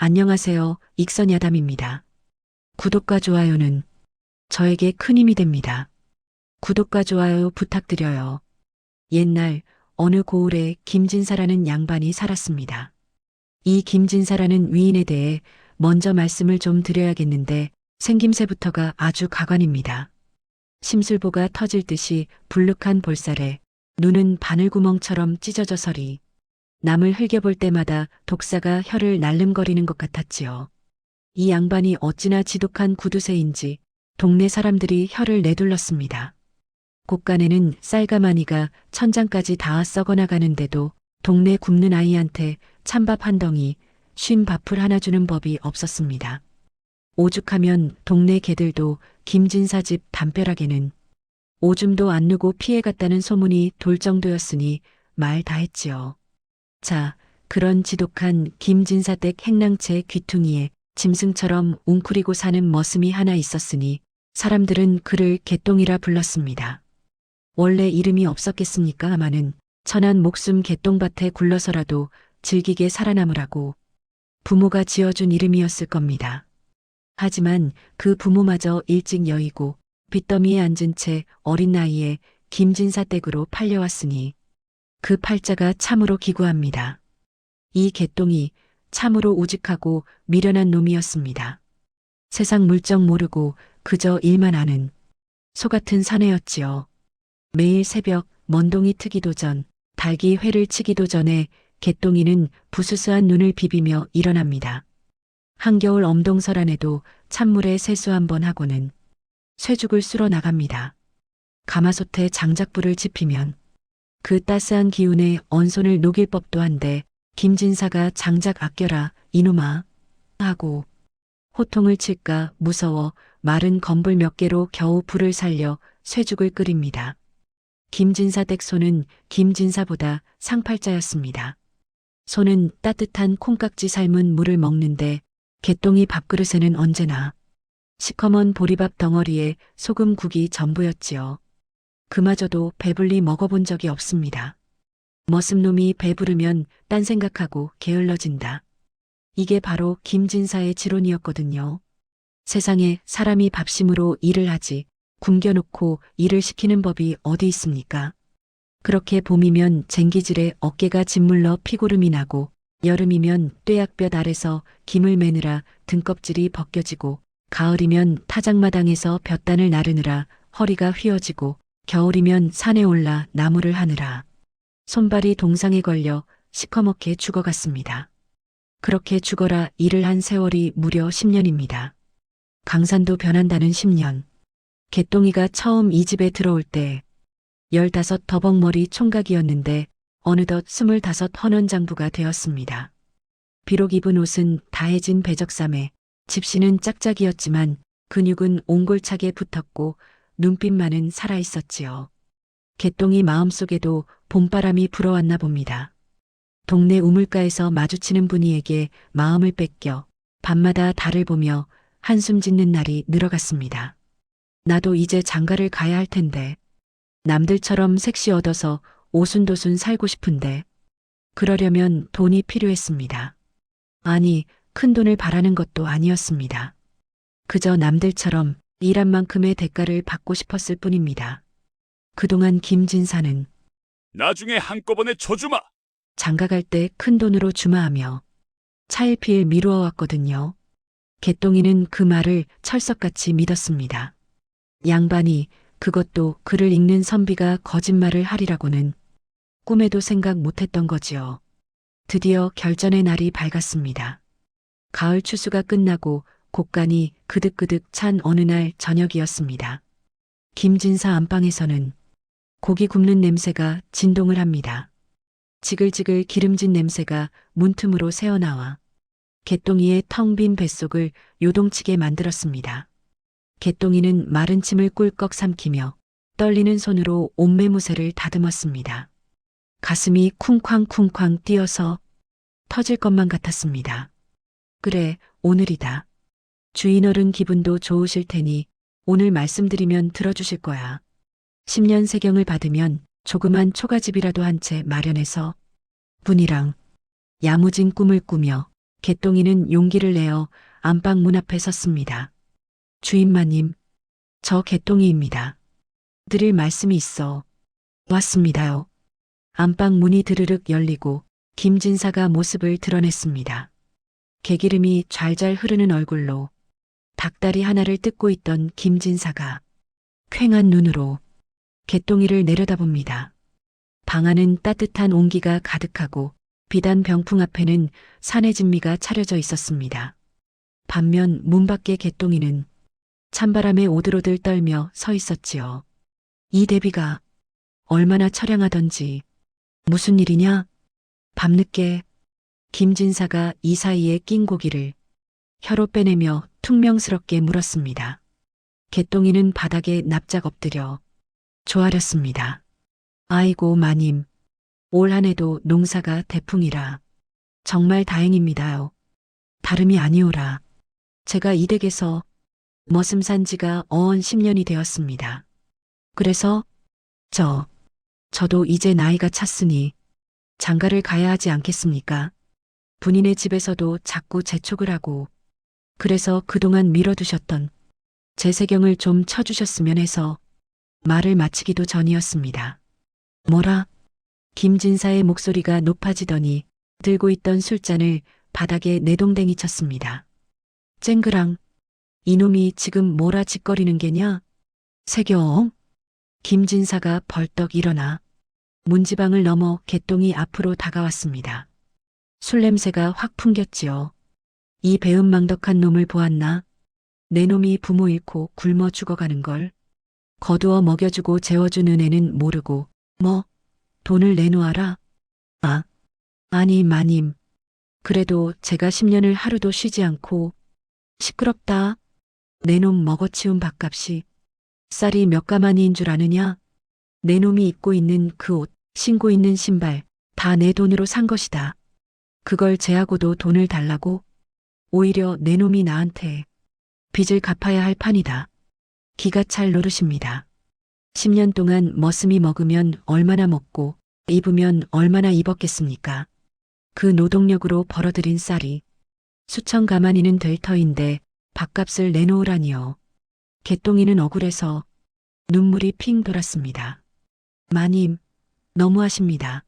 안녕하세요. 익선야담입니다. 구독과 좋아요는 저에게 큰 힘이 됩니다. 구독과 좋아요 부탁드려요. 옛날 어느 고을에 김진사라는 양반이 살았습니다. 이 김진사라는 위인에 대해 먼저 말씀을 좀 드려야겠는데 생김새부터가 아주 가관입니다. 심술보가 터질 듯이 불룩한 볼살에 눈은 바늘구멍처럼 찢어져서리 남을 흘겨볼 때마다 독사가 혀를 날름거리는 것 같았지요. 이 양반이 어찌나 지독한 구두쇠인지 동네 사람들이 혀를 내둘렀습니다. 곳간에는 쌀가마니가 천장까지 다 썩어나가는데도 동네 굶는 아이한테 찬밥 한 덩이, 쉰 밥풀 하나 주는 법이 없었습니다. 오죽하면 동네 개들도 김진사 집 담벼락에는 오줌도 안 누고 피해갔다는 소문이 돌 정도였으니 말 다 했지요. 자, 그런 지독한 김진사댁 행랑채 귀퉁이에 짐승처럼 웅크리고 사는 머슴이 하나 있었으니 사람들은 그를 개똥이라 불렀습니다. 원래 이름이 없었겠습니까? 아마는 천한 목숨 개똥밭에 굴러서라도 즐기게 살아남으라고 부모가 지어준 이름이었을 겁니다. 하지만 그 부모마저 일찍 여의고 빚더미에 앉은 채 어린 나이에 김진사 댁으로 팔려왔으니 그 팔자가 참으로 기구합니다. 이 개똥이 참으로 우직하고 미련한 놈이었습니다. 세상 물정 모르고 그저 일만 아는 소 같은 사내였지요. 매일 새벽 먼동이 트기도 전, 닭이 회를 치기도 전에 개똥이는 부스스한 눈을 비비며 일어납니다. 한겨울 엄동설 안에도 찬물에 세수 한번 하고는 쇠죽을 쓸어 나갑니다. 가마솥에 장작불을 지피면 그 따스한 기운에 언손을 녹일 법도 한데 김진사가 장작 아껴라 이놈아 하고 호통을 칠까 무서워 마른 건불 몇 개로 겨우 불을 살려 쇠죽을 끓입니다. 김진사 댁 소는 김진사보다 상팔자였습니다. 소는 따뜻한 콩깍지 삶은 물을 먹는데 개똥이 밥그릇에는 언제나 시커먼 보리밥 덩어리에 소금국이 전부였지요. 그마저도 배불리 먹어본 적이 없습니다. 머슴놈이 배부르면 딴 생각하고 게을러진다. 이게 바로 김진사의 지론이었거든요. 세상에 사람이 밥심으로 일을 하지 굶겨놓고 일을 시키는 법이 어디 있습니까? 그렇게 봄이면 쟁기질에 어깨가 짓물러 피고름이 나고 여름이면 뙤약볕 아래서 김을 매느라 등껍질이 벗겨지고 가을이면 타작마당에서 볕단을 나르느라 허리가 휘어지고 겨울이면 산에 올라 나무를 하느라 손발이 동상에 걸려 시커멓게 죽어갔습니다. 그렇게 죽어라 일을 한 세월이 무려 10년입니다. 강산도 변한다는 10년. 개똥이가 처음 이 집에 들어올 때 15 더벅머리 총각이었는데 어느덧 25 헌원장부가 되었습니다. 비록 입은 옷은 다해진 배적삼에 집시는 짝짝이었지만 근육은 옹골차게 붙었고 눈빛만은 살아있었지요. 개똥이 마음속에도 봄바람이 불어왔나 봅니다. 동네 우물가에서 마주치는 분이에게 마음을 뺏겨 밤마다 달을 보며 한숨 짓는 날이 늘어갔습니다. 나도 이제 장가를 가야 할 텐데 남들처럼 색시 얻어서 오순도순 살고 싶은데 그러려면 돈이 필요했습니다. 아니, 큰 돈을 바라는 것도 아니었습니다. 그저 남들처럼 일한 만큼의 대가를 받고 싶었을 뿐입니다. 그동안 김진사는 나중에 한꺼번에 줘주마. 장가갈 때 큰 돈으로 주마하며 차일피일 미루어 왔거든요. 개똥이는 그 말을 철석같이 믿었습니다. 양반이 그것도 그를 읽는 선비가 거짓말을 하리라고는 꿈에도 생각 못했던 거지요. 드디어 결전의 날이 밝았습니다. 가을 추수가 끝나고 곳간이 그득그득 찬 어느 날 저녁이었습니다. 김진사 안방에서는 고기 굽는 냄새가 진동을 합니다. 지글지글 기름진 냄새가 문틈으로 새어나와 개똥이의 텅 빈 뱃속을 요동치게 만들었습니다. 개똥이는 마른 침을 꿀꺽 삼키며 떨리는 손으로 옷매무새를 다듬었습니다. 가슴이 쿵쾅쿵쾅 뛰어서 터질 것만 같았습니다. 그래, 오늘이다. 주인어른 기분도 좋으실 테니 오늘 말씀드리면 들어주실 거야. 10년 세경을 받으면 조그만 초가집이라도 한 채 마련해서 분이랑 야무진 꿈을 꾸며 개똥이는 용기를 내어 안방 문 앞에 섰습니다. 주인마님, 저 개똥이입니다. 드릴 말씀이 있어 왔습니다요. 안방 문이 드르륵 열리고 김진사가 모습을 드러냈습니다. 개기름이 잘잘 흐르는 얼굴로 닭다리 하나를 뜯고 있던 김진사가 퀭한 눈으로 개똥이를 내려다봅니다. 방 안은 따뜻한 온기가 가득하고 비단 병풍 앞에는 산의 진미가 차려져 있었습니다. 반면 문 밖의 개똥이는 찬바람에 오들오들 떨며 서 있었지요. 이 대비가 얼마나 처량하던지. 무슨 일이냐? 밤늦게 김진사가 이 사이에 낀 고기를 혀로 빼내며 퉁명스럽게 물었습니다. 개똥이는 바닥에 납작 엎드려 조아렸습니다. 아이고 마님, 올 한 해도 농사가 대풍이라 정말 다행입니다요. 다름이 아니오라. 제가 이 댁에서 머슴 산 지가 어언 10년이 되었습니다. 그래서 저도 이제 나이가 찼으니 장가를 가야 하지 않겠습니까? 분인의 집에서도 자꾸 재촉을 하고 그래서 그동안 미뤄두셨던 제세경을 좀 쳐주셨으면 해서 말을 마치기도 전이었습니다. 뭐라? 김진사의 목소리가 높아지더니 들고 있던 술잔을 바닥에 내동댕이 쳤습니다. 쨍그랑, 이놈이 지금 뭐라 짓거리는 게냐? 세경? 김진사가 벌떡 일어나 문지방을 넘어 개똥이 앞으로 다가왔습니다. 술 냄새가 확 풍겼지요. 이 배은망덕한 놈을 보았나? 내 놈이 부모 잃고 굶어 죽어가는 걸 거두어 먹여주고 재워준 은혜는 모르고 돈을 내놓아라. 아니 마님. 그래도 제가 10년을 하루도 쉬지 않고 시끄럽다. 내 놈 먹어치운 밥값이 쌀이 몇 가마니인 줄 아느냐? 내 놈이 입고 있는 그 옷, 신고 있는 신발 다 내 돈으로 산 것이다. 그걸 제하고도 돈을 달라고? 오히려 내 놈이 나한테 빚을 갚아야 할 판이다. 기가 찰 노릇입니다. 10년 동안 머슴이 먹으면 얼마나 먹고 입으면 얼마나 입었겠습니까? 그 노동력으로 벌어들인 쌀이 수천 가마니는 될 터인데 밥값을 내놓으라니요. 개똥이는 억울해서 눈물이 핑 돌았습니다. 마님, 너무하십니다.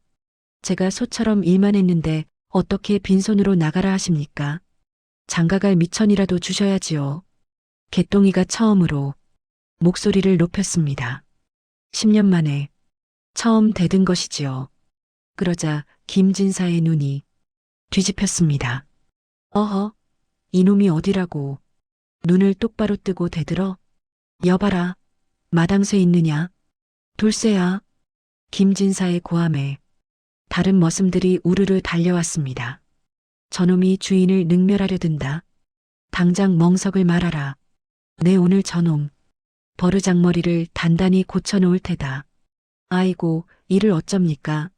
제가 소처럼 일만 했는데 어떻게 빈손으로 나가라 하십니까? 장가갈 미천이라도 주셔야지요. 개똥이가 처음으로 목소리를 높였습니다. 10년 만에 처음 대든 것이지요. 그러자 김진사의 눈이 뒤집혔습니다. 어허, 이놈이 어디라고 눈을 똑바로 뜨고 대들어? 여봐라, 마당쇠 있느냐? 돌쇠야. 김진사의 고함에 다른 머슴들이 우르르 달려왔습니다. 저놈이 주인을 능멸하려 든다. 당장 멍석을 말아라. 내 오늘 저놈 버르장머리를 단단히 고쳐놓을 테다. 아이고, 이를 어쩝니까?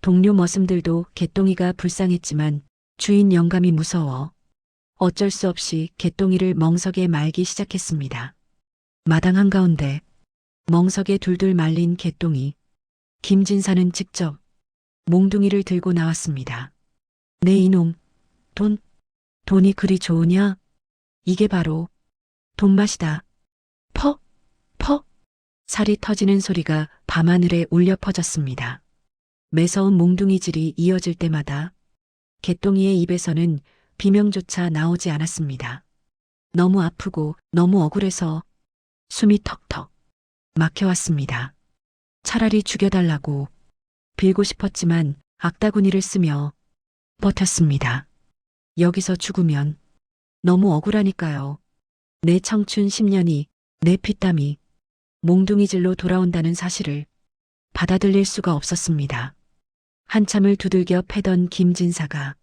동료 머슴들도 개똥이가 불쌍했지만 주인 영감이 무서워 어쩔 수 없이 개똥이를 멍석에 말기 시작했습니다. 마당 한가운데 멍석에 둘둘 말린 개똥이, 김진사는 직접 몽둥이를 들고 나왔습니다. 내 이놈, 돈이 그리 좋으냐? 이게 바로 돈맛이다. 퍽! 살이 터지는 소리가 밤하늘에 울려 퍼졌습니다. 매서운 몽둥이질이 이어질 때마다 개똥이의 입에서는 비명조차 나오지 않았습니다. 너무 아프고 너무 억울해서 숨이 턱턱 막혀왔습니다. 차라리 죽여달라고 빌고 싶었지만 악다구니를 쓰며 버텼습니다. 여기서 죽으면 너무 억울하니까요. 내 청춘 10년이, 내 피땀이 몽둥이질로 돌아온다는 사실을 받아들일 수가 없었습니다. 한참을 두들겨 패던 김진사가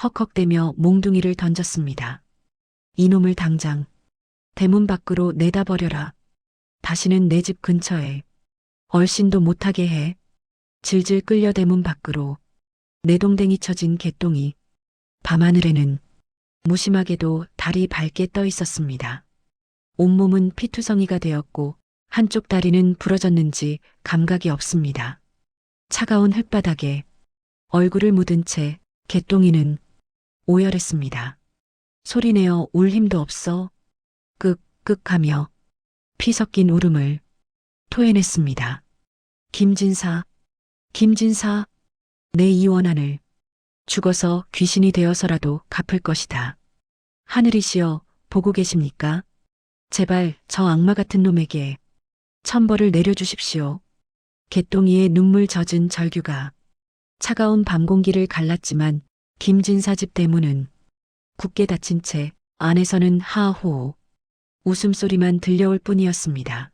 헉헉대며 몽둥이를 던졌습니다. 이놈을 당장 대문 밖으로 내다버려라. 다시는 내 집 근처에 얼씬도 못하게 해. 질질 끌려 대문 밖으로 내동댕이 쳐진 개똥이 밤하늘에는 무심하게도 달이 밝게 떠 있었습니다. 온몸은 피투성이가 되었고 한쪽 다리는 부러졌는지 감각이 없습니다. 차가운 흙바닥에 얼굴을 묻은 채 개똥이는 오열했습니다. 소리내어 울 힘도 없어. 끄끄하며 피 섞인 울음을 토해냈습니다. 김진사, 김진사, 내 이 원한을 죽어서 귀신이 되어서라도 갚을 것이다. 하늘이시여 보고 계십니까? 제발 저 악마 같은 놈에게 천벌을 내려주십시오. 개똥이의 눈물 젖은 절규가 차가운 밤 공기를 갈랐지만 김진사 집 대문은 굳게 닫힌 채 안에서는 하호 웃음소리만 들려올 뿐이었습니다.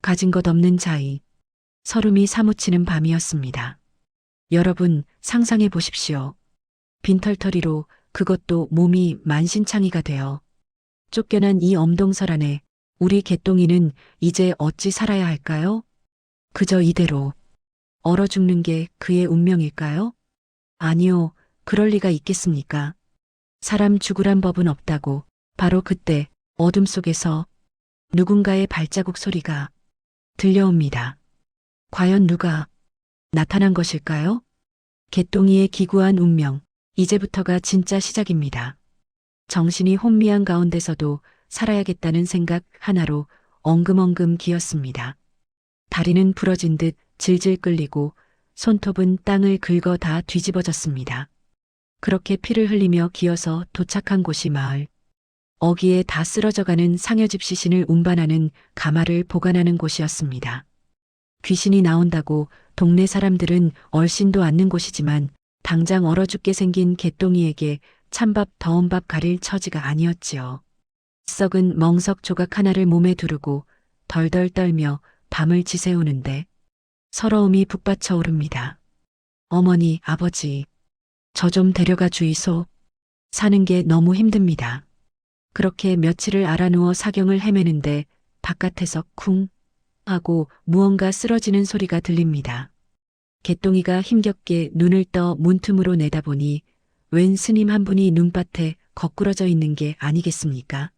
가진 것 없는 자의, 서름이 사무치는 밤이었습니다. 여러분 상상해 보십시오. 빈털터리로 그것도 몸이 만신창이가 되어 쫓겨난 이 엄동설 안에 우리 개똥이는 이제 어찌 살아야 할까요? 그저 이대로 얼어 죽는 게 그의 운명일까요? 아니요, 그럴 리가 있겠습니까? 사람 죽으란 법은 없다고. 바로 그때 어둠 속에서 누군가의 발자국 소리가 들려옵니다. 과연 누가 나타난 것일까요? 개똥이의 기구한 운명, 이제부터가 진짜 시작입니다. 정신이 혼미한 가운데서도 살아야겠다는 생각 하나로 엉금엉금 기었습니다. 다리는 부러진 듯 질질 끌리고 손톱은 땅을 긁어 다 뒤집어졌습니다. 그렇게 피를 흘리며 기어서 도착한 곳이 마을. 어귀에 다 쓰러져가는 상여집 시신을 운반하는 가마를 보관하는 곳이었습니다. 귀신이 나온다고 동네 사람들은 얼씬도 않는 곳이지만 당장 얼어 죽게 생긴 개똥이에게 찬밥 더운 밥 가릴 처지가 아니었지요. 썩은 멍석 조각 하나를 몸에 두르고 덜덜 떨며 밤을 지새우는데 서러움이 북받쳐 오릅니다. 어머니, 아버지, 저 좀 데려가 주이소. 사는 게 너무 힘듭니다. 그렇게 며칠을 알아누워 사경을 헤매는데 바깥에서 쿵 하고 무언가 쓰러지는 소리가 들립니다. 개똥이가 힘겹게 눈을 떠 문틈으로 내다보니 웬 스님 한 분이 눈밭에 거꾸러져 있는 게 아니겠습니까?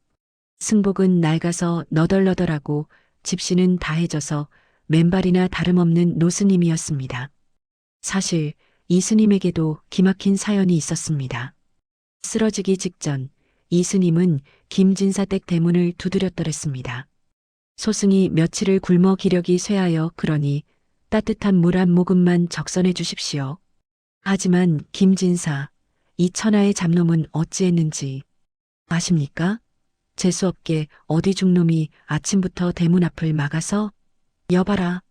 승복은 낡아서 너덜너덜하고 집시는 다해져서 맨발이나 다름없는 노스님이었습니다. 사실 이 스님에게도 기막힌 사연이 있었습니다. 쓰러지기 직전 이 스님은 김진사 댁 대문을 두드렸더랬습니다. 소승이 며칠을 굶어 기력이 쇠하여 그러니 따뜻한 물 한 모금만 적선해 주십시오. 하지만 김진사, 이 천하의 잡놈은 어찌했는지 아십니까? 재수없게 어디 중놈이 아침부터 대문 앞을 막아서 여봐라,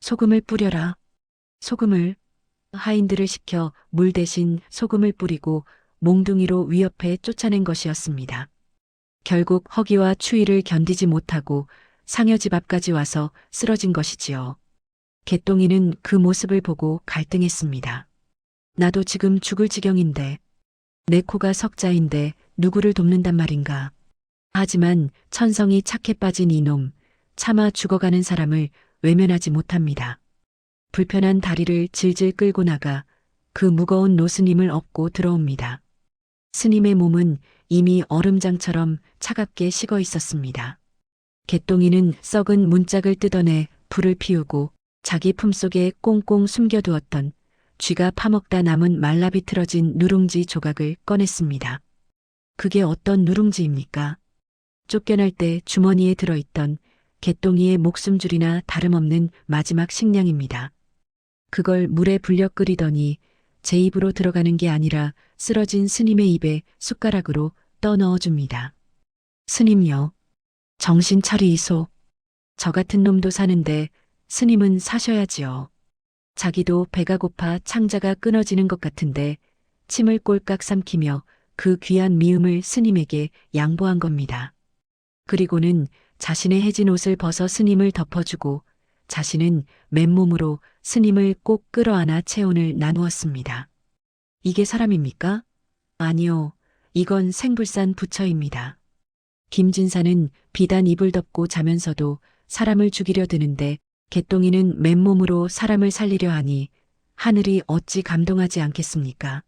소금을 뿌려라, 소금을. 하인들을 시켜 물 대신 소금을 뿌리고 몽둥이로 위협해 쫓아낸 것이었습니다. 결국 허기와 추위를 견디지 못하고 상여집 앞까지 와서 쓰러진 것이지요. 개똥이는 그 모습을 보고 갈등했습니다. 나도 지금 죽을 지경인데, 내 코가 석자인데 누구를 돕는단 말인가. 하지만 천성이 착해 빠진 이놈, 차마 죽어가는 사람을 외면하지 못합니다. 불편한 다리를 질질 끌고 나가 그 무거운 노스님을 업고 들어옵니다. 스님의 몸은 이미 얼음장처럼 차갑게 식어 있었습니다. 개똥이는 썩은 문짝을 뜯어내 불을 피우고 자기 품속에 꽁꽁 숨겨두었던 쥐가 파먹다 남은 말라비틀어진 누룽지 조각을 꺼냈습니다. 그게 어떤 누룽지입니까? 쫓겨날 때 주머니에 들어있던 개똥이의 목숨줄이나 다름없는 마지막 식량입니다. 그걸 물에 불려 끓이더니 제 입으로 들어가는 게 아니라 쓰러진 스님의 입에 숟가락으로 떠넣어줍니다. 스님요, 정신 차리이소. 저 같은 놈도 사는데 스님은 사셔야지요. 자기도 배가 고파 창자가 끊어지는 것 같은데 침을 꼴깍 삼키며 그 귀한 미음을 스님에게 양보한 겁니다. 그리고는 자신의 해진 옷을 벗어 스님을 덮어주고 자신은 맨몸으로 스님을 꼭 끌어안아 체온을 나누었습니다. 이게 사람입니까? 아니요, 이건 생불산 부처입니다. 김진사는 비단 입을 덮고 자면서도 사람을 죽이려 드는데 개똥이는 맨몸으로 사람을 살리려 하니 하늘이 어찌 감동하지 않겠습니까?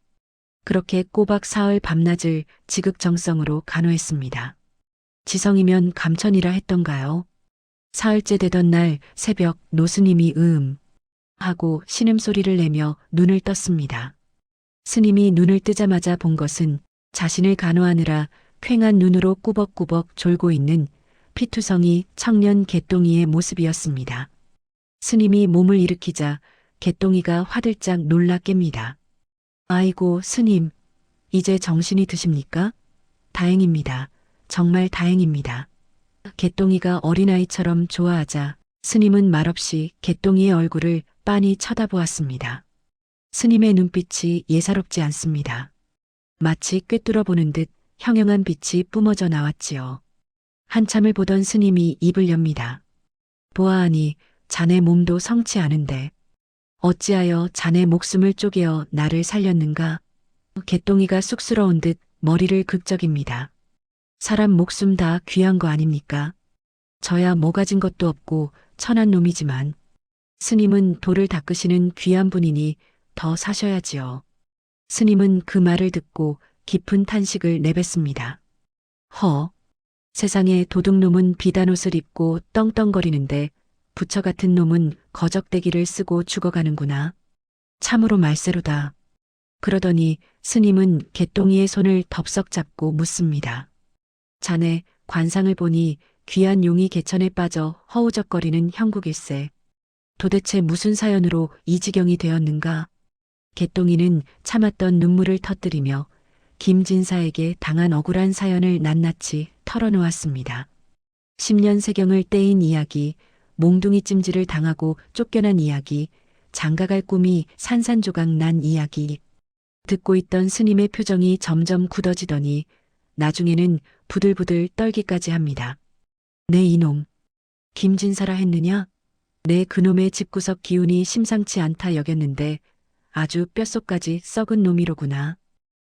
그렇게 꼬박 사흘 밤낮을 지극정성으로 간호했습니다. 지성이면 감천이라 했던가요? 사흘째 되던 날 새벽 노스님이 하고 신음소리를 내며 눈을 떴습니다. 스님이 눈을 뜨자마자 본 것은 자신을 간호하느라 퀭한 눈으로 꾸벅꾸벅 졸고 있는 피투성이 청년 개똥이의 모습이었습니다. 스님이 몸을 일으키자 개똥이가 화들짝 놀라 깹니다. 아이고, 스님, 이제 정신이 드십니까? 다행입니다. 정말 다행입니다. 개똥이가 어린아이처럼 좋아하자 스님은 말없이 개똥이의 얼굴을 빤히 쳐다보았습니다. 스님의 눈빛이 예사롭지 않습니다. 마치 꿰뚫어 보는 듯 형형한 빛이 뿜어져 나왔지요. 한참을 보던 스님이 입을 엽니다. 보아하니 자네 몸도 성치 않은데 어찌하여 자네 목숨을 쪼개어 나를 살렸는가? 개똥이가 쑥스러운 듯 머리를 긁적입니다. 사람 목숨 다 귀한 거 아닙니까? 저야 뭐 가진 것도 없고 천한 놈이지만 스님은 돌을 닦으시는 귀한 분이니 더 사셔야지요. 스님은 그 말을 듣고 깊은 탄식을 내뱉습니다. 허, 세상에 도둑놈은 비단 옷을 입고 떵떵거리는데 부처 같은 놈은 거적대기를 쓰고 죽어가는구나. 참으로 말세로다. 그러더니 스님은 개똥이의 손을 덥석 잡고 묻습니다. 자네 관상을 보니 귀한 용이 개천에 빠져 허우적거리는 형국일세. 도대체 무슨 사연으로 이 지경이 되었는가? 개똥이는 참았던 눈물을 터뜨리며 김진사에게 당한 억울한 사연을 낱낱이 털어놓았습니다. 10년 세경을 떼인 이야기, 몽둥이 찜질을 당하고 쫓겨난 이야기, 장가갈 꿈이 산산조각 난 이야기. 듣고 있던 스님의 표정이 점점 굳어지더니 나중에는 부들부들 떨기까지 합니다. 내 이놈, 김진사라 했느냐? 내 그놈의 집구석 기운이 심상치 않다 여겼는데 아주 뼛속까지 썩은 놈이로구나.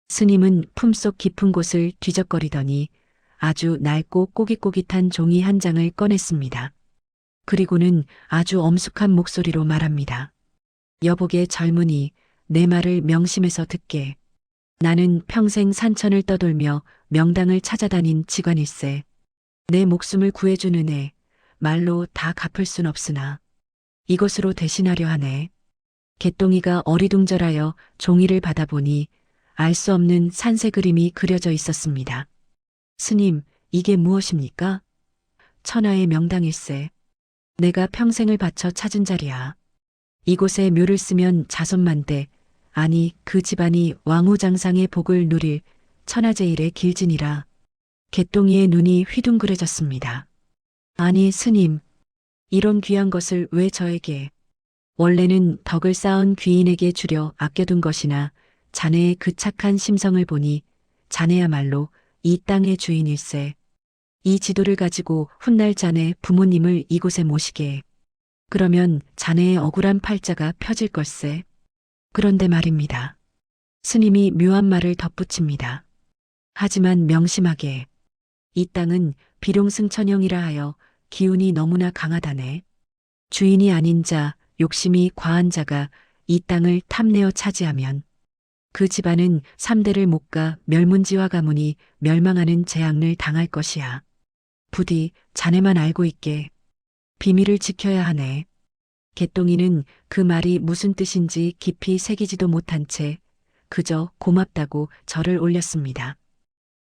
스님은 품속 깊은 곳을 뒤적거리더니 아주 낡고 꼬깃꼬깃한 종이 한 장을 꺼냈습니다. 그리고는 아주 엄숙한 목소리로 말합니다. 여보게 젊은이, 내 말을 명심해서 듣게. 나는 평생 산천을 떠돌며 명당을 찾아다닌 직관일세. 내 목숨을 구해준 은혜, 말로 다 갚을 순 없으나 이것으로 대신하려 하네. 개똥이가 어리둥절하여 종이를 받아보니 알 수 없는 산새 그림이 그려져 있었습니다. 스님, 이게 무엇입니까? 천하의 명당일세. 내가 평생을 바쳐 찾은 자리야. 이곳에 묘를 쓰면 자손만대, 아니 그 집안이 왕후장상의 복을 누릴 천하제일의 길진이라. 개똥이의 눈이 휘둥그레졌습니다. 아니 스님, 이런 귀한 것을 왜 저에게? 원래는 덕을 쌓은 귀인에게 주려 아껴둔 것이나 자네의 그 착한 심성을 보니 자네야말로 이 땅의 주인일세. 이 지도를 가지고 훗날 자네 부모님을 이곳에 모시게. 그러면 자네의 억울한 팔자가 펴질 걸세. 그런데 말입니다. 스님이 묘한 말을 덧붙입니다. 하지만 명심하게. 이 땅은 비룡승천형이라 하여 기운이 너무나 강하다네. 주인이 아닌 자, 욕심이 과한 자가 이 땅을 탐내어 차지하면 그 집안은 3대를 못 가 멸문지화 가문이 멸망하는 재앙을 당할 것이야. 부디 자네만 알고 있게. 비밀을 지켜야 하네. 개똥이는 그 말이 무슨 뜻인지 깊이 새기지도 못한 채 그저 고맙다고 절을 올렸습니다.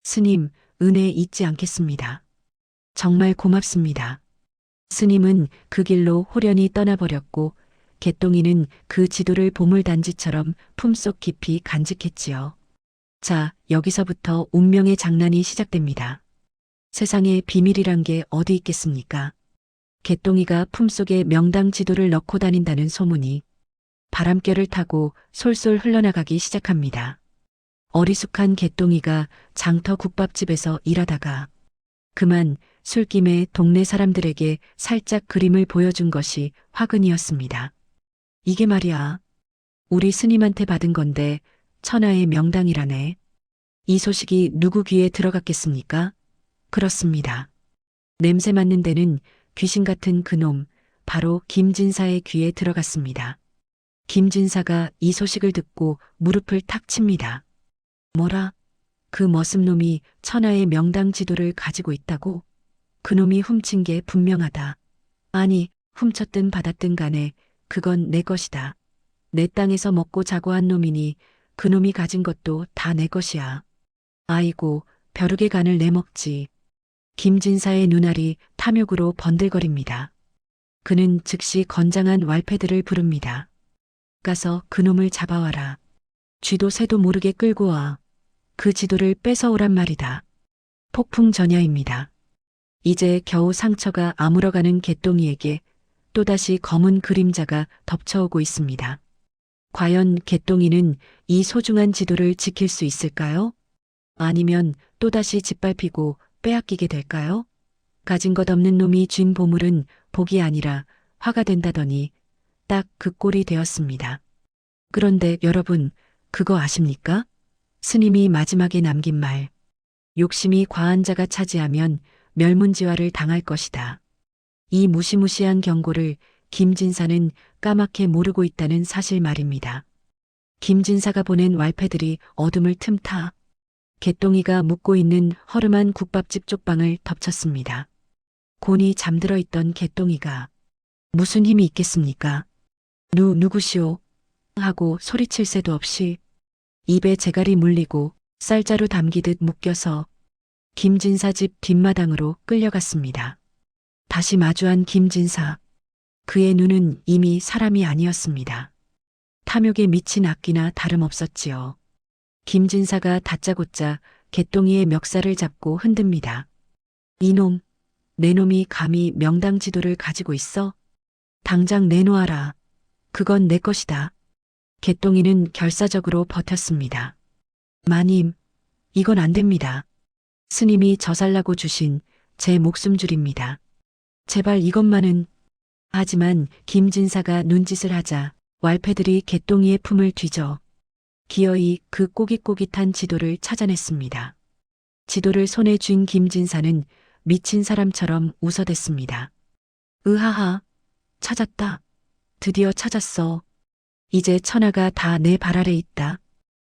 스님, 은혜 잊지 않겠습니다. 정말 고맙습니다. 스님은 그 길로 호련히 떠나버렸고 개똥이는 그 지도를 보물단지처럼 품속 깊이 간직했지요. 자, 여기서부터 운명의 장난이 시작됩니다. 세상에 비밀이란 게 어디 있겠습니까? 개똥이가 품속에 명당 지도를 넣고 다닌다는 소문이 바람결을 타고 솔솔 흘러나가기 시작합니다. 어리숙한 개똥이가 장터 국밥집에서 일하다가 그만 술김에 동네 사람들에게 살짝 그림을 보여준 것이 화근이었습니다. 이게 말이야. 우리 스님한테 받은 건데 천하의 명당이라네. 이 소식이 누구 귀에 들어갔겠습니까? 그렇습니다. 냄새 맡는 데는 귀신 같은 그놈, 바로 김진사의 귀에 들어갔습니다. 김진사가 이 소식을 듣고 무릎을 탁 칩니다. 뭐라? 그 머슴놈이 천하의 명당 지도를 가지고 있다고? 그놈이 훔친 게 분명하다. 아니, 훔쳤든 받았든 간에 그건 내 것이다. 내 땅에서 먹고 자고 한 놈이니 그놈이 가진 것도 다 내 것이야. 아이고, 벼룩의 간을 내먹지. 김진사의 눈알이 탐욕으로 번들거립니다. 그는 즉시 건장한 왈패들을 부릅니다. 가서 그놈을 잡아와라. 쥐도 새도 모르게 끌고 와. 그 지도를 뺏어오란 말이다. 폭풍전야입니다. 이제 겨우 상처가 아물어가는 개똥이에게 또다시 검은 그림자가 덮쳐오고 있습니다. 과연 개똥이는 이 소중한 지도를 지킬 수 있을까요? 아니면 또다시 짓밟히고 빼앗기게 될까요? 가진 것 없는 놈이 쥔 보물은 복이 아니라 화가 된다더니 딱 그 꼴이 되었습니다. 그런데 여러분, 그거 아십니까? 스님이 마지막에 남긴 말. 욕심이 과한 자가 차지하면 멸문지화를 당할 것이다. 이 무시무시한 경고를 김진사는 까맣게 모르고 있다는 사실 말입니다. 김진사가 보낸 왈패들이 어둠을 틈타 개똥이가 묵고 있는 허름한 국밥집 쪽방을 덮쳤습니다. 곤히 잠들어 있던 개똥이가 무슨 힘이 있겠습니까? 누구시오? 하고 소리칠 새도 없이 입에 재갈이 물리고 쌀자루 담기듯 묶여서 김진사 집 뒷마당으로 끌려갔습니다. 다시 마주한 김진사. 그의 눈은 이미 사람이 아니었습니다. 탐욕에 미친 악귀나 다름없었지요. 김진사가 다짜고짜 개똥이의 멱살을 잡고 흔듭니다. 이놈, 내 놈이 감히 명당 지도를 가지고 있어? 당장 내놓아라. 그건 내 것이다. 개똥이는 결사적으로 버텼습니다. 마님, 이건 안 됩니다. 스님이 저살라고 주신 제 목숨줄입니다. 제발 이것만은. 하지만 김진사가 눈짓을 하자 왈패들이 개똥이의 품을 뒤져 기어이 그 꼬깃꼬깃한 지도를 찾아냈습니다. 지도를 손에 쥔 김진사는 미친 사람처럼 웃어댔습니다. 으하하, 찾았다. 드디어 찾았어. 이제 천하가 다 내 발 아래 있다.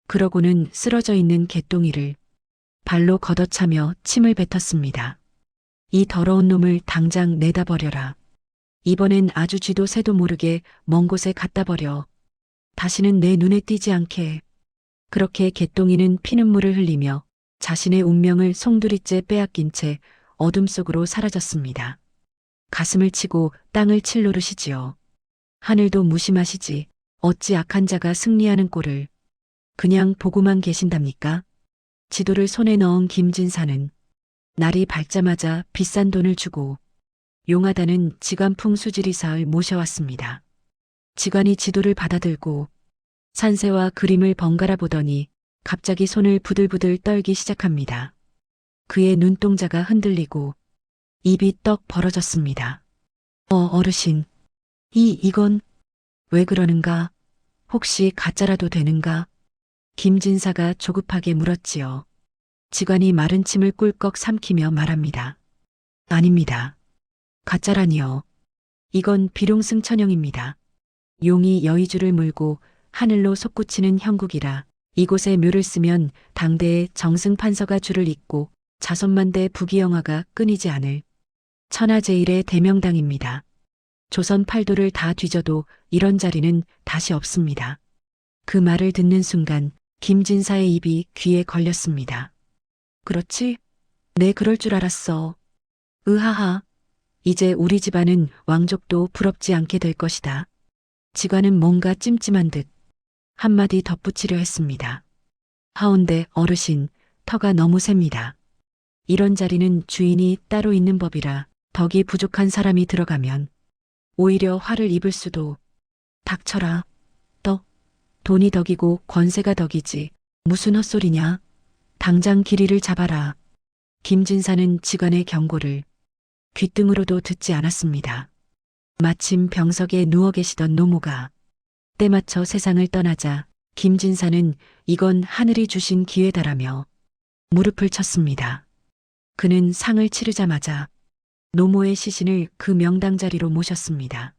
그러고는 쓰러져 있는 개똥이를 발로 걷어차며 침을 뱉었습니다. 이 더러운 놈을 당장 내다 버려라. 이번엔 아주 쥐도 새도 모르게 먼 곳에 갖다 버려. 다시는 내 눈에 띄지 않게. 그렇게 개똥이는 피눈물을 흘리며 자신의 운명을 송두리째 빼앗긴 채 어둠 속으로 사라졌습니다. 가슴을 치고 땅을 칠 노릇이지요. 하늘도 무심하시지. 어찌 악한 자가 승리하는 꼴을 그냥 보고만 계신답니까? 지도를 손에 넣은 김진사는 날이 밝자마자 비싼 돈을 주고 용하다는 지관풍 수지리사를 모셔왔습니다. 지관이 지도를 받아들고 산세와 그림을 번갈아 보더니 갑자기 손을 부들부들 떨기 시작합니다. 그의 눈동자가 흔들리고 입이 떡 벌어졌습니다. 어르신, 이건 왜 그러는가? 혹시 가짜라도 되는가? 김진사가 조급하게 물었지요. 지관이 마른 침을 꿀꺽 삼키며 말합니다. 아닙니다. 가짜라니요. 이건 비룡승천형입니다. 용이 여의주를 물고 하늘로 솟구치는 형국이라 이곳에 묘를 쓰면 당대의 정승판서가 줄을 잇고 자손만대 부귀영화가 끊이지 않을 천하제일의 대명당입니다. 조선 팔도를 다 뒤져도 이런 자리는 다시 없습니다. 그 말을 듣는 순간 김진사의 입이 귀에 걸렸습니다. 그렇지? 네, 그럴 줄 알았어. 으하하. 이제 우리 집안은 왕족도 부럽지 않게 될 것이다. 지관은 뭔가 찜찜한 듯 한마디 덧붙이려 했습니다. 하온데 어르신, 터가 너무 셉니다. 이런 자리는 주인이 따로 있는 법이라 덕이 부족한 사람이 들어가면 오히려 화를 입을 수도. 닥쳐라. 돈이 덕이고 권세가 덕이지. 무슨 헛소리냐. 당장 길이를 잡아라. 김진사는 지관의 경고를 귓등으로도 듣지 않았습니다. 마침 병석에 누워 계시던 노모가 때맞춰 세상을 떠나자 김진사는 이건 하늘이 주신 기회다라며 무릎을 쳤습니다. 그는 상을 치르자마자 노모의 시신을 그 명당 자리로 모셨습니다.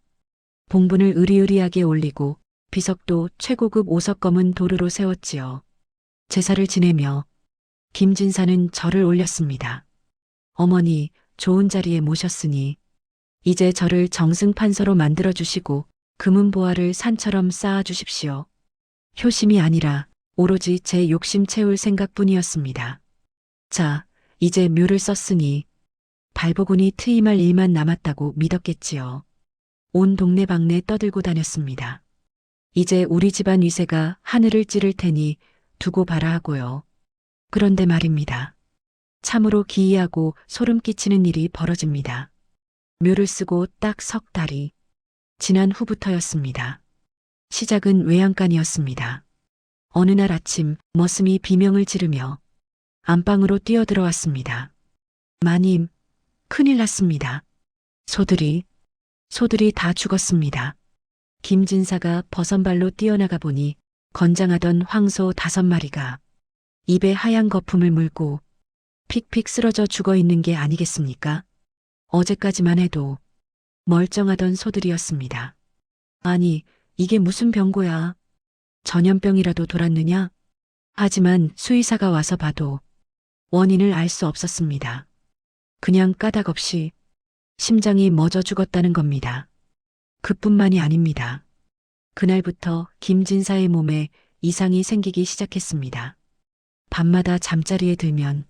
봉분을 으리으리하게 올리고 비석도 최고급 오석 검은 도루로 세웠지요. 제사를 지내며 김진사는 절을 올렸습니다. 어머니, 좋은 자리에 모셨으니 이제 저를 정승판서로 만들어 주시고 금은보화를 산처럼 쌓아 주십시오. 효심이 아니라 오로지 제 욕심 채울 생각뿐이었습니다. 자, 이제 묘를 썼으니 발버군이 트임할 일만 남았다고 믿었겠지요. 온 동네방네 떠들고 다녔습니다. 이제 우리 집안 위세가 하늘을 찌를 테니 두고 봐라 하고요. 그런데 말입니다. 참으로 기이하고 소름 끼치는 일이 벌어집니다. 묘를 쓰고 딱 석 달이 지난 후부터였습니다. 시작은 외양간이었습니다. 어느 날 아침 머슴이 비명을 지르며 안방으로 뛰어들어왔습니다. 마님, 큰일 났습니다. 소들이 다 죽었습니다. 김진사가 버선발로 뛰어나가 보니 건장하던 황소 5마리가 입에 하얀 거품을 물고 픽픽 쓰러져 죽어 있는 게 아니겠습니까? 어제까지만 해도 멀쩡하던 소들이었습니다. 아니, 이게 무슨 병고야? 전염병이라도 돌았느냐? 하지만 수의사가 와서 봐도 원인을 알 수 없었습니다. 그냥 까닭없이 심장이 멎어 죽었다는 겁니다. 그뿐만이 아닙니다. 그날부터 김진사의 몸에 이상이 생기기 시작했습니다. 밤마다 잠자리에 들면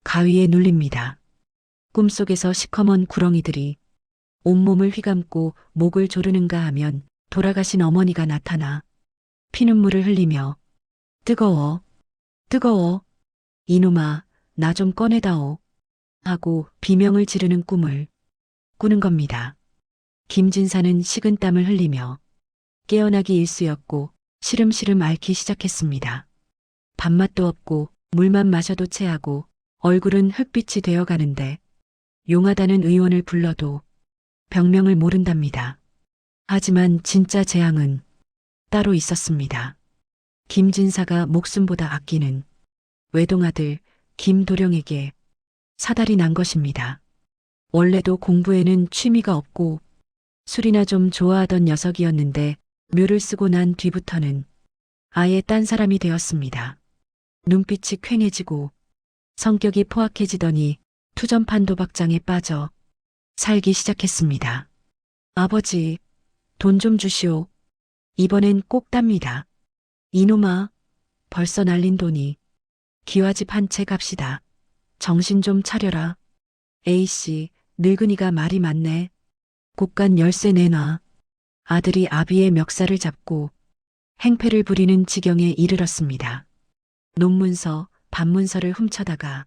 가위에 눌립니다. 꿈속에서 시커먼 구렁이들이 온몸을 휘감고 목을 조르는가 하면 돌아가신 어머니가 나타나 피눈물을 흘리며 뜨거워, 뜨거워, 이놈아, 나 좀 꺼내다오 하고 비명을 지르는 꿈을 꾸는 겁니다. 김진사는 식은땀을 흘리며 깨어나기 일쑤였고 시름시름 앓기 시작했습니다. 밥맛도 없고 물만 마셔도 체하고 얼굴은 흙빛이 되어가는데 용하다는 의원을 불러도 병명을 모른답니다. 하지만 진짜 재앙은 따로 있었습니다. 김진사가 목숨보다 아끼는 외동아들 김도령에게 사달이 난 것입니다. 원래도 공부에는 취미가 없고 술이나 좀 좋아하던 녀석이었는데 묘를 쓰고 난 뒤부터는 아예 딴 사람이 되었습니다. 눈빛이 퀭해지고 성격이 포악해지더니 투전판 도박장에 빠져 살기 시작했습니다. 아버지, 돈 좀 주시오. 이번엔 꼭 답니다. 이놈아, 벌써 날린 돈이 기와집 한 채 값이다. 정신 좀 차려라. A씨, 늙은이가 말이 많네. 곳간 열쇠 내놔. 아들이 아비의 멱살을 잡고 행패를 부리는 지경에 이르렀습니다. 논문서, 반문서를 훔쳐다가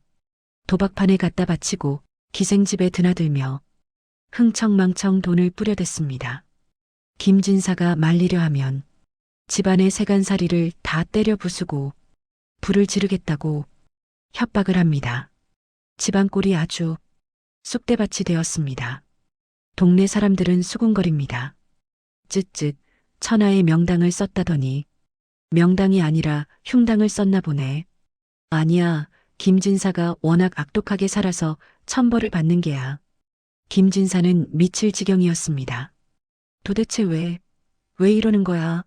도박판에 갖다 바치고 기생집에 드나들며 흥청망청 돈을 뿌려댔습니다. 김진사가 말리려 하면 집안의 세간살이를 다 때려 부수고 불을 지르겠다고 협박을 합니다. 집안 꼴이 아주 쑥대밭이 되었습니다. 동네 사람들은 수군거립니다. 쯧쯧, 천하의 명당을 썼다더니 명당이 아니라 흉당을 썼나 보네. 아니야, 김진사가 워낙 악독하게 살아서 천벌을 받는 게야. 김진사는 미칠 지경이었습니다. 도대체 왜 이러는 거야?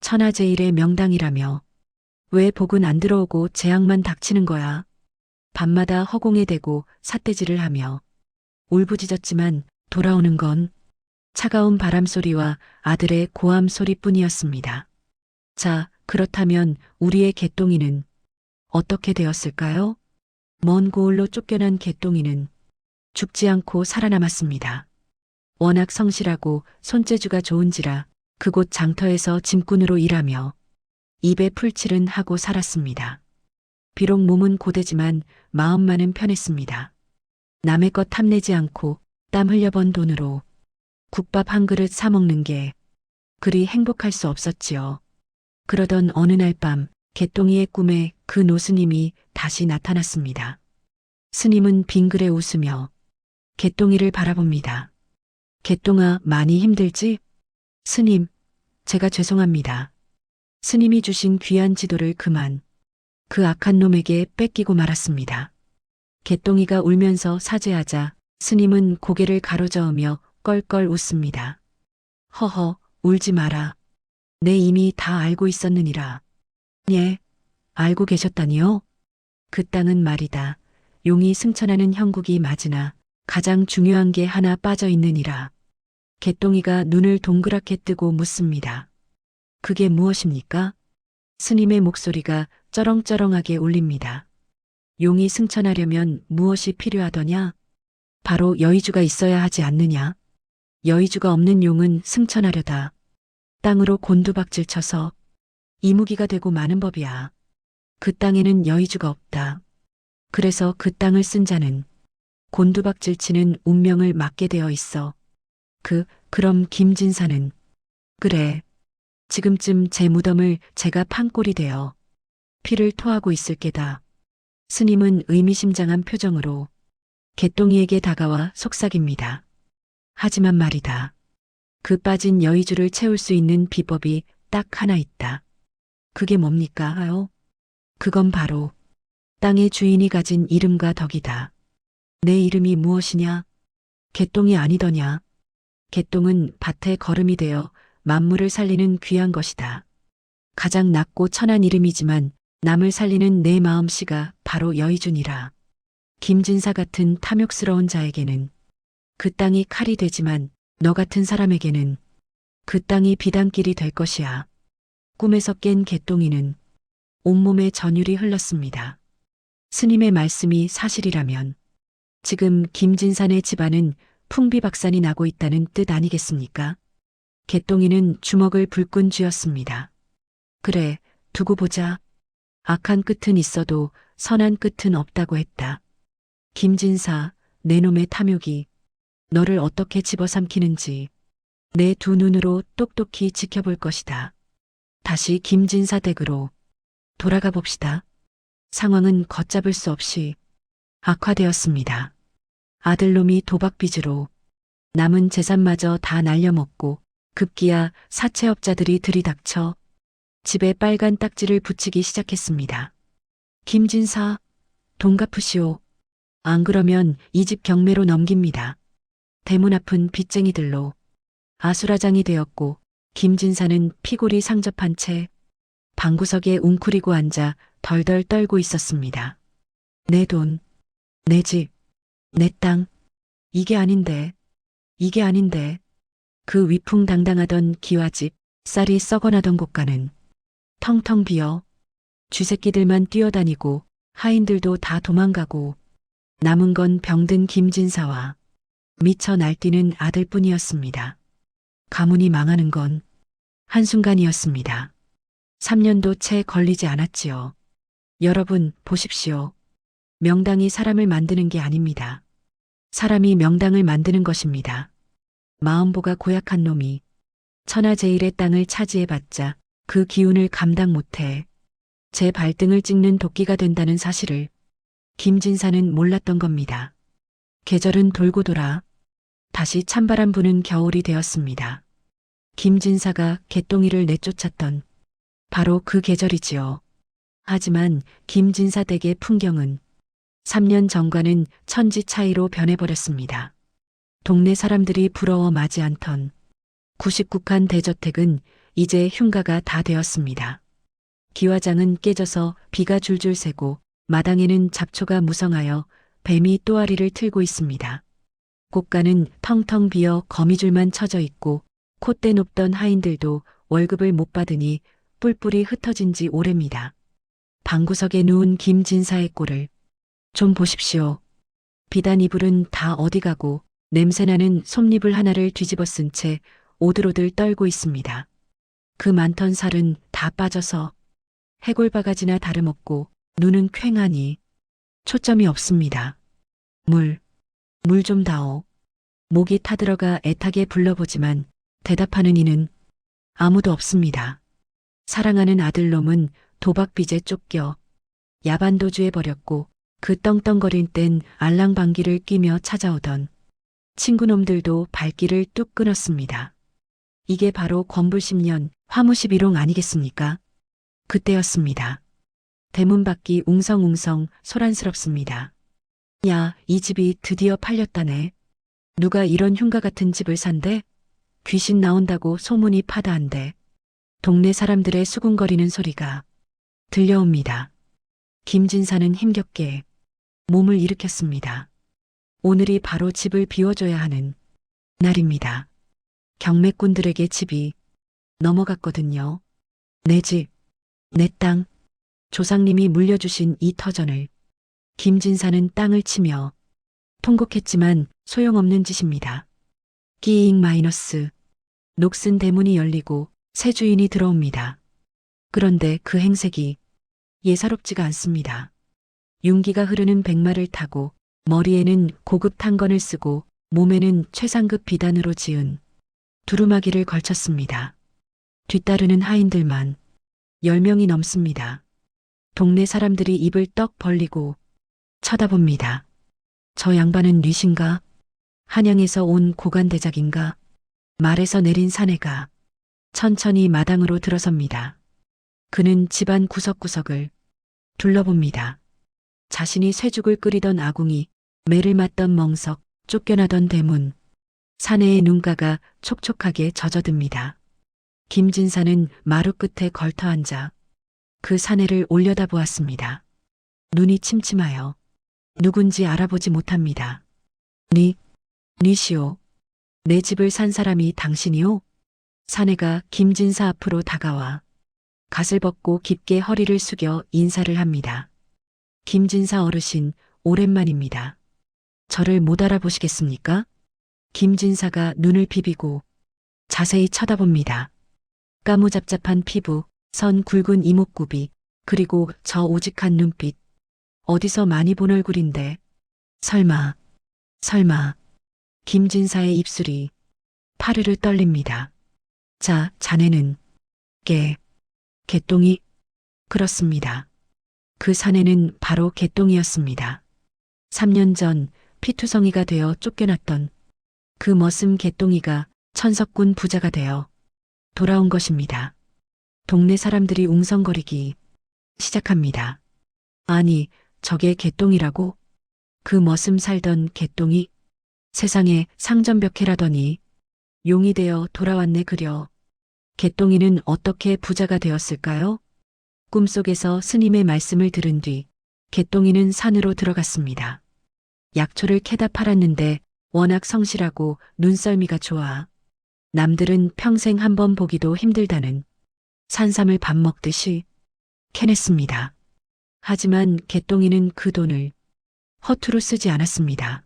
천하제일의 명당이라며 왜 복은 안 들어오고 재앙만 닥치는 거야? 밤마다 허공에 대고 삿대질을 하며 울부짖었지만 돌아오는 건 차가운 바람소리와 아들의 고함 소리뿐이었습니다. 자, 그렇다면 우리의 개똥이는 어떻게 되었을까요? 먼 고을로 쫓겨난 개똥이는 죽지 않고 살아남았습니다. 워낙 성실하고 손재주가 좋은지라 그곳 장터에서 짐꾼으로 일하며 입에 풀칠은 하고 살았습니다. 비록 몸은 고되지만 마음만은 편했습니다. 남의 것 탐내지 않고 땀 흘려번 돈으로 국밥 한 그릇 사 먹는 게 그리 행복할 수 없었지요. 그러던 어느 날 밤 개똥이의 꿈에 그 노스님이 다시 나타났습니다. 스님은 빙그레 웃으며 개똥이를 바라봅니다. 개똥아, 많이 힘들지? 스님, 제가 죄송합니다. 스님이 주신 귀한 지도를 그만 그 악한 놈에게 뺏기고 말았습니다. 개똥이가 울면서 사죄하자 스님은 고개를 가로저으며 껄껄 웃습니다. 허허, 울지 마라. 내 이미 다 알고 있었느니라. 예, 알고 계셨다니요? 그 땅은 말이다. 용이 승천하는 형국이 맞으나 가장 중요한 게 하나 빠져 있느니라. 개똥이가 눈을 동그랗게 뜨고 묻습니다. 그게 무엇입니까? 스님의 목소리가 쩌렁쩌렁하게 울립니다. 용이 승천하려면 무엇이 필요하더냐? 바로 여의주가 있어야 하지 않느냐? 여의주가 없는 용은 승천하려다 땅으로 곤두박질 쳐서 이무기가 되고 마는 법이야. 그 땅에는 여의주가 없다. 그래서 그 땅을 쓴 자는 곤두박질 치는 운명을 맞게 되어 있어. 그럼 김진사는, 그래, 지금쯤 제 무덤을 제가 판꼴이 되어 피를 토하고 있을 게다. 스님은 의미심장한 표정으로 개똥이에게 다가와 속삭입니다. 하지만 말이다. 그 빠진 여의주를 채울 수 있는 비법이 딱 하나 있다. 그게 뭡니까, 하요? 그건 바로 땅의 주인이 가진 이름과 덕이다. 내 이름이 무엇이냐? 개똥이 아니더냐? 개똥은 밭에 거름이 되어 만물을 살리는 귀한 것이다. 가장 낮고 천한 이름이지만 남을 살리는 내 마음씨가 바로 여의주니라. 김진사 같은 탐욕스러운 자에게는 그 땅이 칼이 되지만 너 같은 사람에게는 그 땅이 비단길이 될 것이야. 꿈에서 깬 개똥이는 온몸에 전율이 흘렀습니다. 스님의 말씀이 사실이라면 지금 김진산의 집안은 풍비박산이 나고 있다는 뜻 아니겠습니까? 개똥이는 주먹을 불끈 쥐었습니다. 그래, 두고 보자. 악한 끝은 있어도 선한 끝은 없다고 했다. 김진사, 내 놈의 탐욕이 너를 어떻게 집어삼키는지 내 두 눈으로 똑똑히 지켜볼 것이다. 다시 김진사 댁으로 돌아가 봅시다. 상황은 걷잡을 수 없이 악화되었습니다. 아들놈이 도박빚으로 남은 재산마저 다 날려먹고 급기야 사채업자들이 들이닥쳐 집에 빨간 딱지를 붙이기 시작했습니다. 김진사, 돈 갚으시오. 안 그러면 이 집 경매로 넘깁니다. 대문 앞은 빚쟁이들로 아수라장이 되었고 김진사는 피골이 상접한 채 방구석에 웅크리고 앉아 덜덜 떨고 있었습니다. 내 돈, 내 집, 내 땅, 이게 아닌데, 이게 아닌데. 그 위풍당당하던 기와집, 쌀이 썩어나던 곳가는 텅텅 비어 쥐새끼들만 뛰어다니고 하인들도 다 도망가고 남은 건 병든 김진사와 미쳐 날뛰는 아들뿐이었습니다. 가문이 망하는 건 한순간이었습니다. 3년도 채 걸리지 않았지요. 여러분, 보십시오. 명당이 사람을 만드는 게 아닙니다. 사람이 명당을 만드는 것입니다. 마음보가 고약한 놈이 천하제일의 땅을 차지해봤자 그 기운을 감당 못해 제 발등을 찍는 도끼가 된다는 사실을 김진사는 몰랐던 겁니다. 계절은 돌고 돌아 다시 찬바람 부는 겨울이 되었습니다. 김진사가 개똥이를 내쫓았던 바로 그 계절이지요. 하지만 김진사 댁의 풍경은 3년 전과는 천지 차이로 변해버렸습니다. 동네 사람들이 부러워 마지 않던 99칸 대저택은 이제 흉가가 다 되었습니다. 기와장은 깨져서 비가 줄줄 새고 마당에는 잡초가 무성하여 뱀이 또아리를 틀고 있습니다. 꽃가는 텅텅 비어 거미줄만 쳐져 있고 콧대 높던 하인들도 월급을 못 받으니 뿔뿔이 흩어진 지 오래입니다. 방구석에 누운 김진사의 꼴을 좀 보십시오. 비단 이불은 다 어디 가고 냄새나는 솜잎을 하나를 뒤집어 쓴 채 오들오들 떨고 있습니다. 그 많던 살은 다 빠져서 해골바가지나 다름없고 눈은 퀭하니 초점이 없습니다. 물 좀 다오. 목이 타들어가 애타게 불러보지만 대답하는 이는 아무도 없습니다. 사랑하는 아들놈은 도박빚에 쫓겨 야반도주해 버렸고 그 떵떵거린 땐 알랑방귀를 뀌며 찾아오던 친구놈들도 발길을 뚝 끊었습니다. 이게 바로 권불 10년 화무십일홍 아니겠습니까? 그때였습니다. 대문 밖이 웅성웅성 소란스럽습니다. 야, 이 집이 드디어 팔렸다네. 누가 이런 흉가 같은 집을 산대? 귀신 나온다고 소문이 파다한데 동네 사람들의 수군거리는 소리가 들려옵니다. 김진사는 힘겹게 몸을 일으켰습니다. 오늘이 바로 집을 비워줘야 하는 날입니다. 경매꾼들에게 집이 넘어갔거든요. 내 집, 내 땅, 조상님이 물려주신 이 터전을. 김진사는 땅을 치며 통곡했지만 소용없는 짓입니다. 끼잉 마이너스. 녹슨 대문이 열리고 새 주인이 들어옵니다. 그런데 그 행색이 예사롭지가 않습니다. 윤기가 흐르는 백마를 타고 머리에는 고급 탄건을 쓰고 몸에는 최상급 비단으로 지은 두루마기를 걸쳤습니다. 뒤따르는 하인들만 10명이 넘습니다. 동네 사람들이 입을 떡 벌리고 쳐다봅니다. 저 양반은 뉘신가? 한양에서 온 고관대작인가? 말에서 내린 사내가 천천히 마당으로 들어섭니다. 그는 집안 구석구석을 둘러봅니다. 자신이 쇠죽을 끓이던 아궁이, 매를 맞던 멍석, 쫓겨나던 대문, 사내의 눈가가 촉촉하게 젖어듭니다. 김진사는 마루 끝에 걸터앉아 그 사내를 올려다보았습니다. 눈이 침침하여 누군지 알아보지 못합니다. 니시오. 내 집을 산 사람이 당신이오? 사내가 김진사 앞으로 다가와 갓을 벗고 깊게 허리를 숙여 인사를 합니다. 김진사 어르신, 오랜만입니다. 저를 못 알아보시겠습니까? 김진사가 눈을 비비고 자세히 쳐다봅니다. 까무잡잡한 피부, 선 굵은 이목구비, 그리고 저 오직한 눈빛. 어디서 많이 본 얼굴인데. 설마. 김진사의 입술이 파르르 떨립니다. 자, 자네는 개똥이? 그렇습니다. 그 사내는 바로 개똥이었습니다. 3년 전 피투성이가 되어 쫓겨났던 그 머슴 개똥이가 천석군 부자가 되어 돌아온 것입니다. 동네 사람들이 웅성거리기 시작합니다. 아니, 저게 개똥이라고? 그 머슴 살던 개똥이? 세상에 상전벽해라더니 용이 되어 돌아왔네 그려. 개똥이는 어떻게 부자가 되었을까요? 꿈속에서 스님의 말씀을 들은 뒤 개똥이는 산으로 들어갔습니다. 약초를 캐다 팔았는데 워낙 성실하고 눈썰미가 좋아 남들은 평생 한 번 보기도 힘들다는 산삼을 밥 먹듯이 캐냈습니다. 하지만 개똥이는 그 돈을 허투루 쓰지 않았습니다.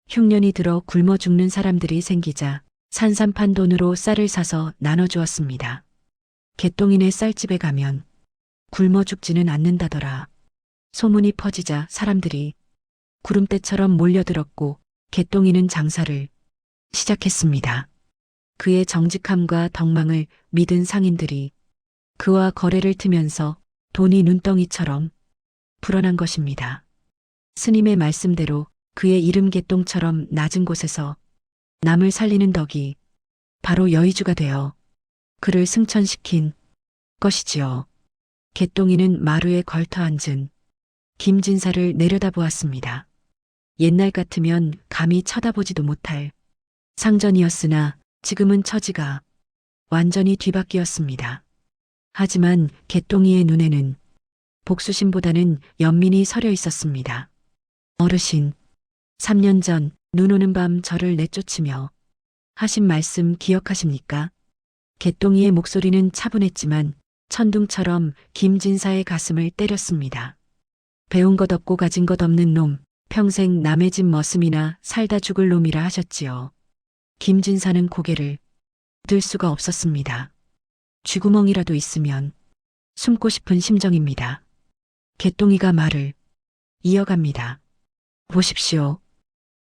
흉년이 들어 굶어 죽는 사람들이 생기자 산삼 판 돈으로 쌀을 사서 나눠주었습니다. 개똥이네 쌀집에 가면 굶어 죽지는 않는다더라. 소문이 퍼지자 사람들이 구름대처럼 몰려들었고 개똥이는 장사를 시작했습니다. 그의 정직함과 덕망을 믿은 상인들이 그와 거래를 트면서 돈이 눈덩이처럼 불어난 것입니다. 스님의 말씀대로 그의 이름 개똥처럼 낮은 곳에서 남을 살리는 덕이 바로 여의주가 되어 그를 승천시킨 것이지요. 개똥이는 마루에 걸터앉은 김진사를 내려다보았습니다. 옛날 같으면 감히 쳐다보지도 못할 상전이었으나 지금은 처지가 완전히 뒤바뀌었습니다. 하지만 개똥이의 눈에는 복수심보다는 연민이 서려 있었습니다. 어르신, 3년 전 눈 오는 밤 저를 내쫓으며 하신 말씀 기억하십니까? 개똥이의 목소리는 차분했지만 천둥처럼 김진사의 가슴을 때렸습니다. 배운 것 없고 가진 것 없는 놈, 평생 남의 집 머슴이나 살다 죽을 놈이라 하셨지요. 김진사는 고개를 들 수가 없었습니다. 쥐구멍이라도 있으면 숨고 싶은 심정입니다. 개똥이가 말을 이어갑니다. 보십시오.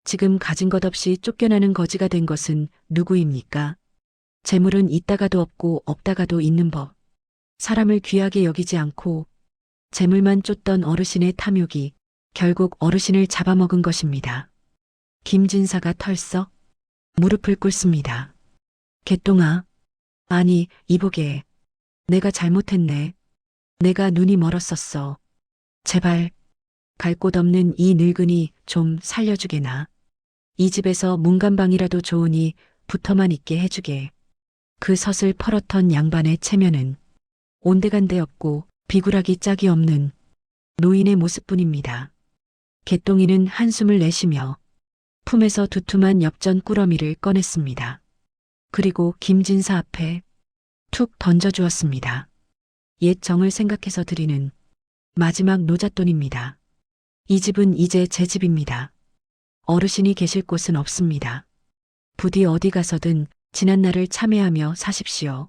지금 가진 것 없이 쫓겨나는 거지가 된 것은 누구입니까? 재물은 있다가도 없고 없다가도 있는 법. 사람을 귀하게 여기지 않고 재물만 쫓던 어르신의 탐욕이 결국 어르신을 잡아먹은 것입니다. 김진사가 털썩 무릎을 꿇습니다. 개똥아, 아니 이보게, 내가 잘못했네. 내가 눈이 멀었었어. 제발 갈 곳 없는 이 늙은이 좀 살려주게나. 이 집에서 문간방이라도 좋으니 붙어만 있게 해주게. 그 섯을 펄었던 양반의 체면은 온데간데 없고 비굴하기 짝이 없는 노인의 모습뿐입니다. 개똥이는 한숨을 내쉬며 품에서 두툼한 엽전 꾸러미를 꺼냈습니다. 그리고 김진사 앞에 툭 던져주었습니다. 옛 정을 생각해서 드리는 마지막 노잣돈입니다. 이 집은 이제 제 집입니다. 어르신이 계실 곳은 없습니다. 부디 어디 가서든 지난날을 참회하며 사십시오.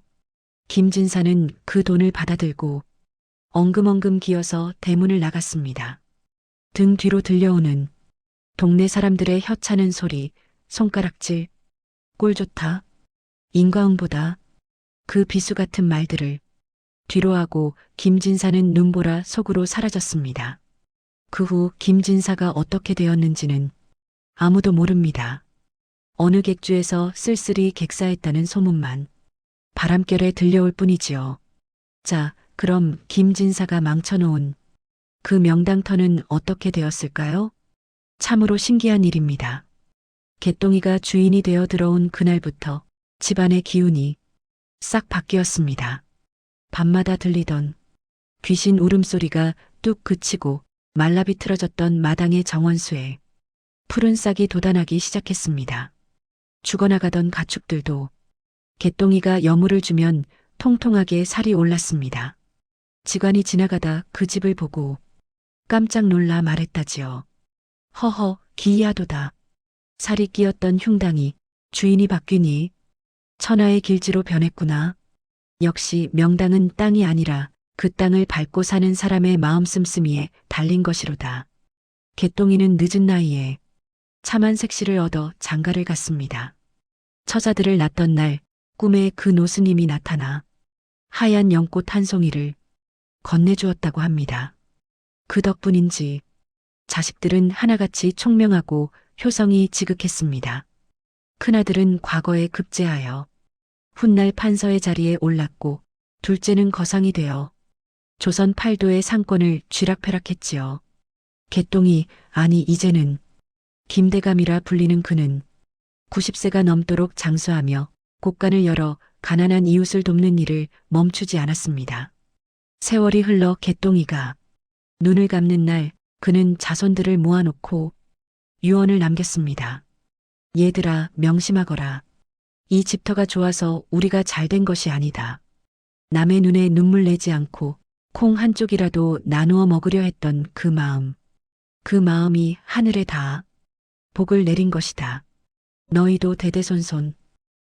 김진사는 그 돈을 받아들고 엉금엉금 기어서 대문을 나갔습니다. 등 뒤로 들려오는 동네 사람들의 혀차는 소리, 손가락질, 꼴 좋다, 인과응보다 그 비수 같은 말들을 뒤로 하고 김진사는 눈보라 속으로 사라졌습니다. 그 후 김진사가 어떻게 되었는지는 아무도 모릅니다. 어느 객주에서 쓸쓸히 객사했다는 소문만 바람결에 들려올 뿐이지요. 자, 그럼 김진사가 망쳐놓은 그 명당터는 어떻게 되었을까요? 참으로 신기한 일입니다. 개똥이가 주인이 되어 들어온 그날부터 집안의 기운이 싹 바뀌었습니다. 밤마다 들리던 귀신 울음소리가 뚝 그치고 말라비틀어졌던 마당의 정원수에 푸른 싹이 돋아나기 시작했습니다. 죽어나가던 가축들도 개똥이가 여물을 주면 통통하게 살이 올랐습니다. 직관이 지나가다 그 집을 보고 깜짝 놀라 말했다지요. 허허, 기이하도다. 살이 끼었던 흉당이 주인이 바뀌니 천하의 길지로 변했구나. 역시 명당은 땅이 아니라 그 땅을 밟고 사는 사람의 마음 씀씀이에 달린 것이로다. 개똥이는 늦은 나이에 참한 색시를 얻어 장가를 갔습니다. 처자들을 낳던 날 꿈에 그 노스님이 나타나 하얀 연꽃 한 송이를 건네주었다고 합니다. 그 덕분인지 자식들은 하나같이 총명하고 효성이 지극했습니다. 큰아들은 과거에 급제하여 훗날 판서의 자리에 올랐고 둘째는 거상이 되어 조선 팔도의 상권을 쥐락펴락했지요. 개똥이 아니 이제는 김대감이라 불리는 그는 90세가 넘도록 장수하며 곳간을 열어 가난한 이웃을 돕는 일을 멈추지 않았습니다. 세월이 흘러 개똥이가 눈을 감는 날 그는 자손들을 모아놓고 유언을 남겼습니다. 얘들아 명심하거라. 이 집터가 좋아서 우리가 잘된 것이 아니다. 남의 눈에 눈물 내지 않고 콩 한 쪽이라도 나누어 먹으려 했던 그 마음이 하늘에 닿아 복을 내린 것이다. 너희도 대대손손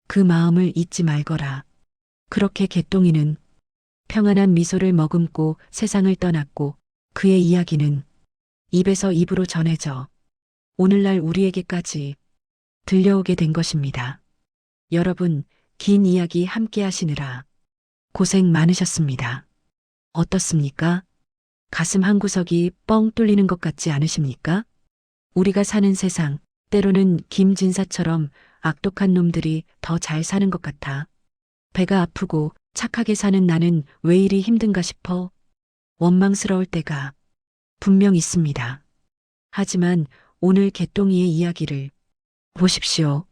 그 마음을 잊지 말거라. 그렇게 개똥이는 평안한 미소를 머금고 세상을 떠났고 그의 이야기는 입에서 입으로 전해져 오늘날 우리에게까지 들려오게 된 것입니다. 여러분, 긴 이야기 함께 하시느라 고생 많으셨습니다. 어떻습니까? 가슴 한구석이 뻥 뚫리는 것 같지 않으십니까? 우리가 사는 세상, 때로는 김진사처럼 악독한 놈들이 더 잘 사는 것 같아. 배가 아프고 착하게 사는 나는 왜 이리 힘든가 싶어 원망스러울 때가 분명 있습니다. 하지만 오늘 개똥이의 이야기를 보십시오.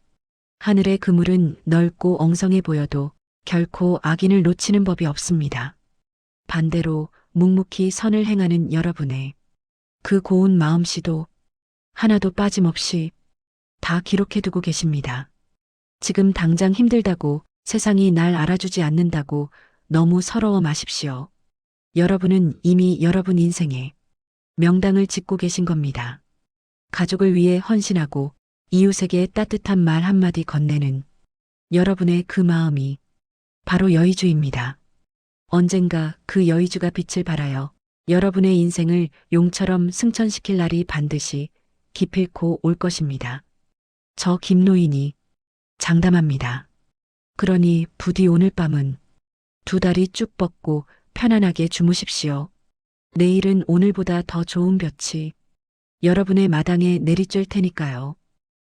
하늘의 그물은 넓고 엉성해 보여도 결코 악인을 놓치는 법이 없습니다. 반대로 묵묵히 선을 행하는 여러분의 그 고운 마음씨도 하나도 빠짐없이 다 기록해두고 계십니다. 지금 당장 힘들다고 세상이 날 알아주지 않는다고 너무 서러워 마십시오. 여러분은 이미 여러분 인생에 명당을 짓고 계신 겁니다. 가족을 위해 헌신하고 이웃에게 따뜻한 말 한마디 건네는 여러분의 그 마음이 바로 여의주입니다. 언젠가 그 여의주가 빛을 발하여 여러분의 인생을 용처럼 승천시킬 날이 반드시 기필코 올 것입니다. 저 김노인이 장담합니다. 그러니 부디 오늘 밤은 두 다리 쭉 뻗고 편안하게 주무십시오. 내일은 오늘보다 더 좋은 볕이 여러분의 마당에 내리쬐을 테니까요.